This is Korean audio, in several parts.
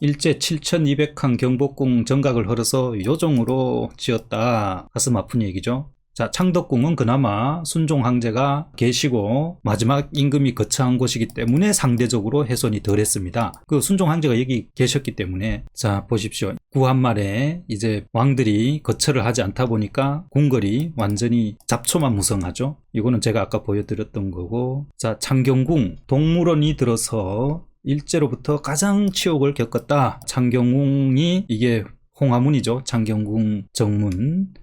일제 7200칸 경복궁 정각을 헐어서 요정으로 지었다. 가슴 아픈 얘기죠. 자, 창덕궁은 그나마 순종 황제가 계시고 마지막 임금이 거처한 곳이기 때문에 상대적으로 훼손이 덜 했습니다. 그 순종 황제가 여기 계셨기 때문에. 자, 보십시오. 구한말에 이제 왕들이 거처를 하지 않다 보니까 궁궐이 완전히 잡초만 무성하죠. 이거는 제가 아까 보여드렸던 거고. 자, 창경궁 동물원이 들어서 일제로부터 가장 치욕을 겪었다. 창경궁이 이게 홍화문이죠. 창경궁 정문.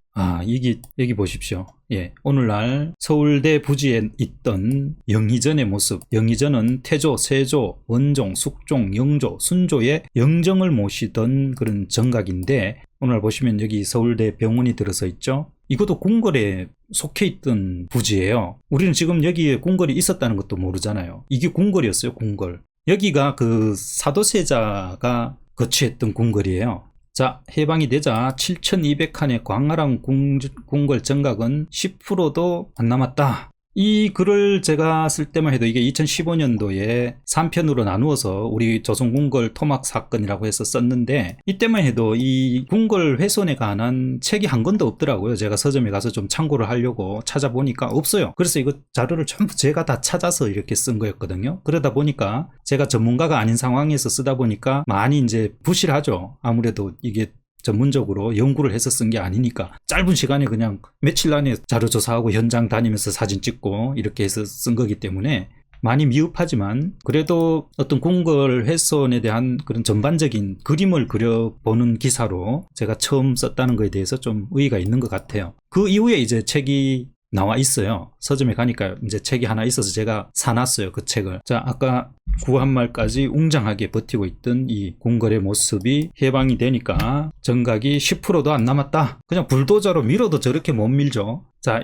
여기 보십시오. 예, 오늘날 서울대 부지에 있던 영의전의 모습. 영의전은 태조, 세조, 원종, 숙종, 영조, 순조의 영정을 모시던 그런 정각인데, 오늘 보시면 여기 서울대 병원이 들어서 있죠. 이것도 궁궐에 속해 있던 부지예요. 우리는 지금 여기에 궁궐이 있었다는 것도 모르잖아요. 이게 궁궐이었어요, 궁궐. 여기가 그 사도세자가 거취했던 궁궐이에요. 자, 해방이 되자 7200칸의 광활한 궁궐 정각은 10%도 안 남았다. 이 글을 제가 쓸 때만 해도 이게 2015년도에 3편으로 나누어서 우리 조선궁궐 토막 사건이라고 해서 썼는데, 이때만 해도 이 궁궐 훼손에 관한 책이 한 권도 없더라고요. 제가 서점에 가서 좀 참고를 하려고 찾아보니까 없어요. 그래서 이거 자료를 전부 제가 다 찾아서 이렇게 쓴 거였거든요. 그러다 보니까 제가 전문가가 아닌 상황에서 쓰다 보니까 많이 이제 부실하죠. 아무래도 이게 전문적으로 연구를 해서 쓴 게 아니니까 짧은 시간에 그냥 며칠 안에 자료 조사하고 현장 다니면서 사진 찍고 이렇게 해서 쓴 거기 때문에 많이 미흡하지만, 그래도 어떤 궁궐 훼손에 대한 그런 전반적인 그림을 그려보는 기사로 제가 처음 썼다는 거에 대해서 좀 의의가 있는 것 같아요. 그 이후에 이제 책이 나와 있어요. 서점에 가니까 이제 책이 하나 있어서 제가 사놨어요, 그 책을. 자, 아까 구한말까지 웅장하게 버티고 있던 이 궁궐의 모습이 해방이 되니까 정각이 10%도 안 남았다. 그냥 불도저로 밀어도 저렇게 못 밀죠. 자,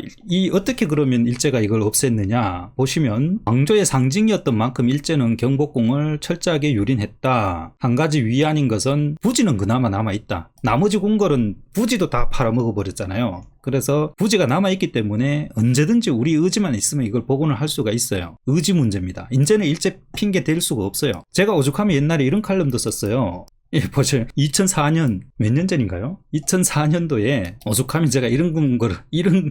어떻게 그러면 일제가 이걸 없앴느냐 보시면, 왕조의 상징이었던 만큼 일제는 경복궁을 철저하게 유린했다. 한 가지 위안인 것은 부지는 그나마 남아있다. 나머지 궁궐은 부지도 다 팔아먹어 버렸잖아요. 그래서 부지가 남아있기 때문에 언제든지 우리 의지만 있으면 이걸 복원을 할 수가 있어요. 의지 문제입니다. 이제는 일제 핑계 댈 수가 없어요. 제가 오죽하면 옛날에 이런 칼럼도 썼어요. 예, 보세요. 2004년, 몇 년 전인가요? 2004년도에 오죽하면 제가 이런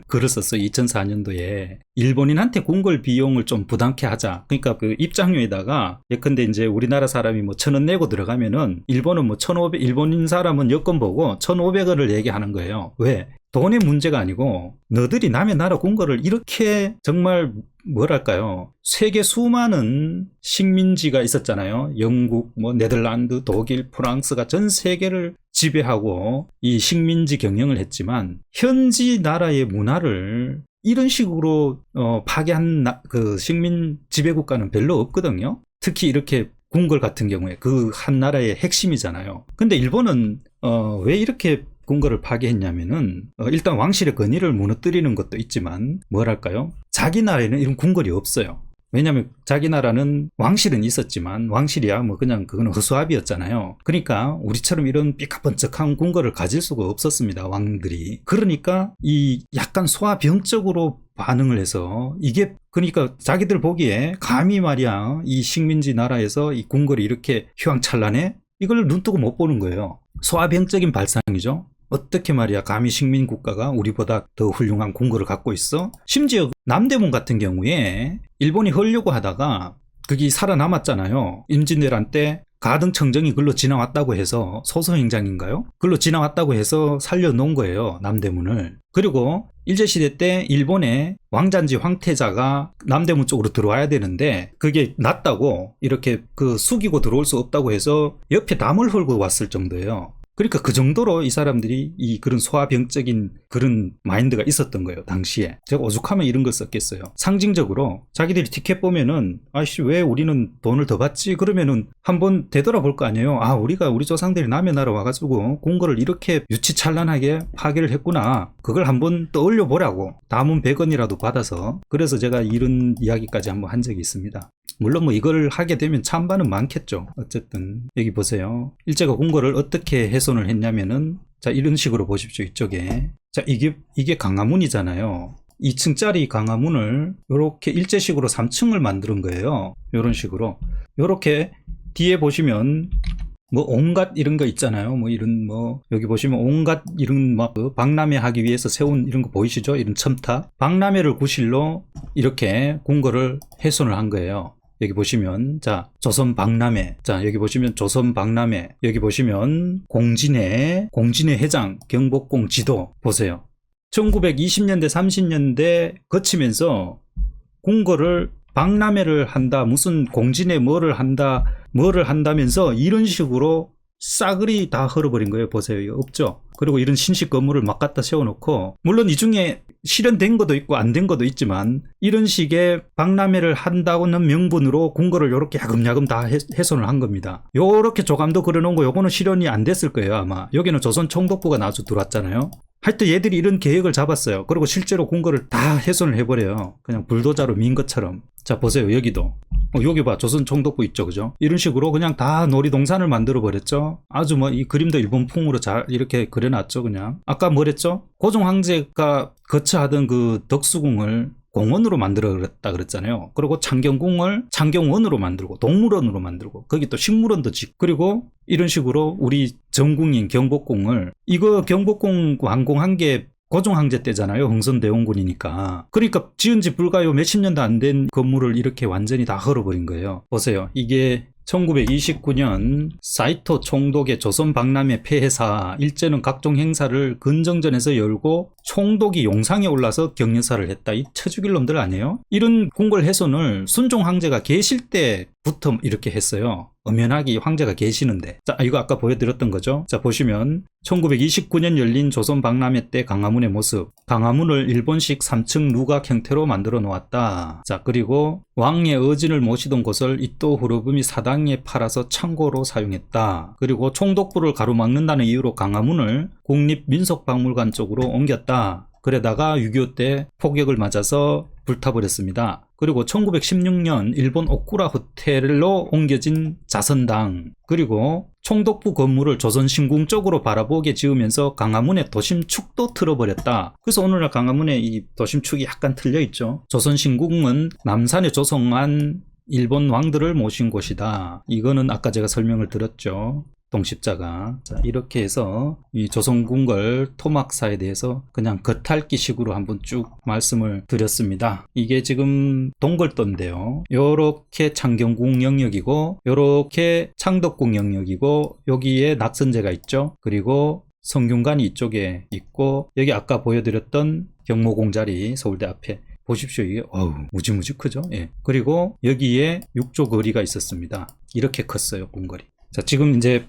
글을 썼어요. 2004년도에 일본인한테 궁궐 비용을 좀 부담케 하자. 그러니까 그 입장료에다가 예컨대 이제 우리나라 사람이 뭐 1,000원 내고 들어가면은 일본은 뭐 1,500, 일본인 사람은 여권 보고 1,500원을 얘기하는 거예요. 왜? 돈의 문제가 아니고, 너들이 남의 나라 궁궐을 이렇게 정말 뭐랄까요, 세계 수많은 식민지가 있었잖아요. 영국, 뭐 네덜란드, 독일, 프랑스가 전 세계를 지배하고 이 식민지 경영을 했지만, 현지 나라의 문화를 이런 식으로 파괴한 그 식민 지배국가는 별로 없거든요. 특히 이렇게 궁궐 같은 경우에 그 한 나라의 핵심이잖아요. 근데 일본은 왜 이렇게 궁궐을 파괴했냐면은, 일단 왕실의 권위를 무너뜨리는 것도 있지만, 뭐랄까요, 자기 나라에는 이런 궁궐이 없어요. 왜냐면 자기 나라는 왕실은 있었지만, 왕실이야 뭐 그냥 그거는 허수아비였잖아요. 그러니까 우리처럼 이런 삐까번쩍한 궁궐을 가질 수가 없었습니다, 왕들이. 그러니까 이 약간 소아병적으로 반응을 해서, 이게 그러니까 자기들 보기에 감히 말이야 이 식민지 나라에서 이 궁궐이 이렇게 휘황찬란해? 이걸 눈뜨고 못 보는 거예요. 소아병적인 발상이죠. 어떻게 말이야 감히 식민국가가 우리보다 더 훌륭한 궁궐을 갖고 있어? 심지어 남대문 같은 경우에 일본이 헐려고 하다가 그게 살아남았잖아요. 임진왜란 때 가등청정이 글로 지나왔다고 해서, 소서행장인가요? 글로 지나왔다고 해서 살려놓은 거예요, 남대문을. 그리고 일제시대 때 일본의 왕잔지 황태자가 남대문 쪽으로 들어와야 되는데 그게 낮다고 이렇게 그 숙이고 들어올 수 없다고 해서 옆에 담을 헐고 왔을 정도예요. 그러니까 그 정도로 이 사람들이 이 그런 소아병적인 그런 마인드가 있었던 거예요, 당시에. 제가 오죽하면 이런 걸 썼겠어요. 상징적으로 자기들이 티켓 보면은, 아이씨 왜 우리는 돈을 더 받지? 그러면은 한번 되돌아볼 거 아니에요. 우리 조상들이 남의 나라 와가지고 궁궐을 이렇게 유치찬란하게 파괴를 했구나. 그걸 한번 떠올려 보라고. 담은 100원이라도 받아서. 그래서 제가 이런 이야기까지 한번 한 적이 있습니다. 물론 뭐 이걸 하게 되면 찬반은 많겠죠. 어쨌든 여기 보세요. 일제가 궁궐을 어떻게 훼손을 했냐면은, 자, 이런 식으로 보십시오. 이쪽에. 자, 이게 강화문이잖아요. 2층짜리 강화문을 이렇게 일제식으로 3층을 만드는 거예요. 이런 식으로. 이렇게 뒤에 보시면 뭐 온갖 이런 거 있잖아요. 뭐 이런 뭐 여기 보시면 온갖 이런 막 박람회 하기 위해서 세운 이런 거 보이시죠? 이런 첨탑. 박람회를 구실로 이렇게 궁궐을 훼손을 한 거예요. 여기 보시면 자 조선 박람회, 자 여기 보시면 조선 박람회, 여기 보시면 공진회 회장, 경복궁 지도 보세요. 1920년대 30년대 거치면서 궁궐을 박람회를 한다, 무슨 공진회 뭐를 한다면서 이런 식으로 싸그리 다 헐어버린 거예요. 보세요. 없죠? 그리고 이런 신식 건물을 막 갖다 세워놓고, 물론 이 중에 실현된 것도 있고 안 된 것도 있지만, 이런 식의 박람회를 한다고는 명분으로 궁궐을 요렇게 야금야금 다 훼손을 한 겁니다. 요렇게 조감도 그려놓은 거, 요거는 실현이 안 됐을 거예요, 아마. 여기는 조선 총독부가 나와서 들어왔잖아요. 하여튼 얘들이 이런 계획을 잡았어요. 그리고 실제로 궁궐을 다 훼손을 해버려요. 그냥 불도자로 민 것처럼. 자 보세요. 여기도 여기 봐, 조선 총독부 있죠, 그죠? 이런 식으로 그냥 다 놀이동산을 만들어 버렸죠. 아주 뭐 이 그림도 일본풍으로 잘 이렇게 그려놨죠. 그냥 아까 뭐랬죠? 고종 황제가 거처하던 그 덕수궁을 공원으로 만들었다 그랬잖아요. 그리고 창경궁을 창경원으로 만들고 동물원으로 만들고 거기 또 식물원도 짓고, 그리고 이런 식으로 우리 전궁인 경복궁을, 이거 경복궁 완공한 게 고종 황제 때잖아요. 흥선대원군이니까. 그러니까 지은 지 불과요 몇십 년도 안 된 건물을 이렇게 완전히 다 헐어버린 거예요. 보세요. 이게 1929년 사이토 총독의 조선 박람회 폐해사, 일제는 각종 행사를 근정전에서 열고 총독이 용상에 올라서 격려사를 했다. 이 쳐죽일 놈들 아니에요? 이런 궁궐 훼손을 순종 황제가 계실 때부터 이렇게 했어요. 엄연하게 황제가 계시는데. 자, 이거 아까 보여드렸던 거죠. 자, 보시면 1929년 열린 조선 박람회 때 강화문의 모습. 강화문을 일본식 3층 누각 형태로 만들어 놓았다. 자, 그리고 왕의 어진을 모시던 곳을 이또 후르붐이 사당에 팔아서 창고로 사용했다. 그리고 총독부를 가로막는다는 이유로 강화문을 국립민속박물관 쪽으로 옮겼다. 그러다가 6.25 때 폭격을 맞아서 불타버렸습니다. 그리고 1916년 일본 오쿠라 호텔로 옮겨진 자선당, 그리고 총독부 건물을 조선신궁 쪽으로 바라보게 지으면서 강화문의 도심축도 틀어버렸다. 그래서 오늘날 강화문의 이 도심축이 약간 틀려있죠. 조선신궁은 남산에 조성한 일본 왕들을 모신 곳이다. 이거는 아까 제가 설명을 드렸죠. 동십자가. 자, 이렇게 해서 이 조선궁궐 토막사에 대해서 그냥 겉핥기식으로 한번 쭉 말씀을 드렸습니다. 이게 지금 동글도인데요. 요렇게 창경궁 영역이고, 요렇게 창덕궁 영역이고, 여기에 낙선제가 있죠. 그리고 성균관이 이쪽에 있고, 여기 아까 보여드렸던 경모공자리 서울대 앞에 보십시오. 이게 무지무지 크죠. 예. 그리고 여기에 육조 거리가 있었습니다. 이렇게 컸어요, 궁궐이. 자, 지금 이제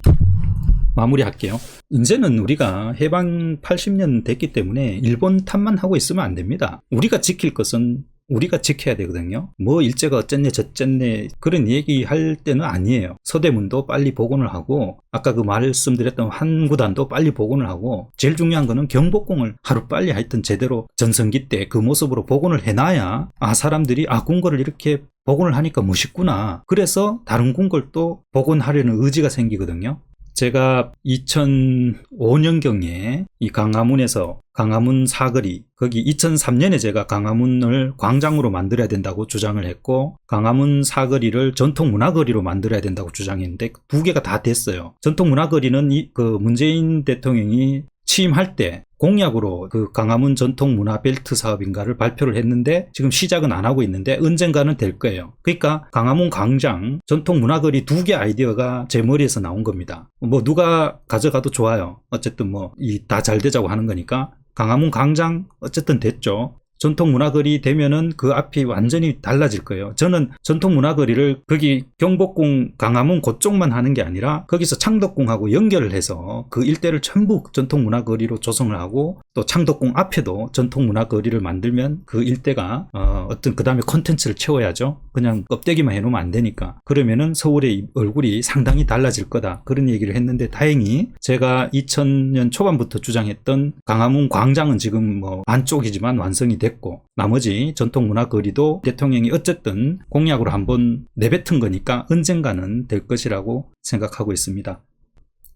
마무리할게요. 이제는 우리가 해방 80년 됐기 때문에 일본 탓만 하고 있으면 안 됩니다. 우리가 지킬 것은 우리가 지켜야 되거든요. 뭐 일제가 어쨌네 저쨌네 그런 얘기 할 때는 아니에요. 서대문도 빨리 복원을 하고, 아까 그 말씀드렸던 한구단도 빨리 복원을 하고, 제일 중요한 거는 경복궁을 하루빨리 하여튼 제대로 전성기 때 그 모습으로 복원을 해놔야 사람들이 궁궐을 이렇게 복원을 하니까 멋있구나. 그래서 다른 궁궐도 복원하려는 의지가 생기거든요. 제가 2005년경에 이 강화문에서 강화문 사거리, 거기 2003년에 제가 강화문을 광장으로 만들어야 된다고 주장을 했고, 강화문 사거리를 전통문화거리로 만들어야 된다고 주장했는데 두 개가 다 됐어요. 전통문화거리는 그 문재인 대통령이 취임할 때 공약으로 그 강화문 전통문화벨트 사업인가를 발표를 했는데 지금 시작은 안 하고 있는데 언젠가는 될 거예요. 그러니까 강화문 광장, 전통문화거리 두 개 아이디어가 제 머리에서 나온 겁니다. 뭐 누가 가져가도 좋아요. 어쨌든 뭐 다 잘 되자고 하는 거니까. 강화문 광장 어쨌든 됐죠. 전통문화거리 되면은 그 앞이 완전히 달라질 거예요. 저는 전통문화거리를 거기 경복궁 강화문 그쪽만 하는 게 아니라 거기서 창덕궁하고 연결을 해서 그 일대를 전부 전통문화거리로 조성을 하고, 또 창덕궁 앞에도 전통문화거리를 만들면 그 일대가 어떤 그 다음에 콘텐츠를 채워야죠. 그냥 껍데기만 해놓으면 안 되니까. 그러면은 서울의 얼굴이 상당히 달라질 거다. 그런 얘기를 했는데 다행히 제가 2000년 초반부터 주장했던 강화문 광장은 지금 뭐 반쪽이지만 완성이 됐고, 나머지 전통문화거리도 대통령이 어쨌든 공약으로 한번 내뱉은 거니까 언젠가는 될 것이라고 생각하고 있습니다.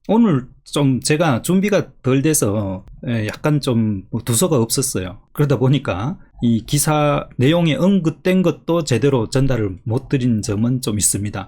오늘 좀 제가 준비가 덜 돼서 약간 좀 두서가 없었어요. 그러다 보니까 이 기사 내용에 언급된 것도 제대로 전달을 못 드린 점은 좀 있습니다.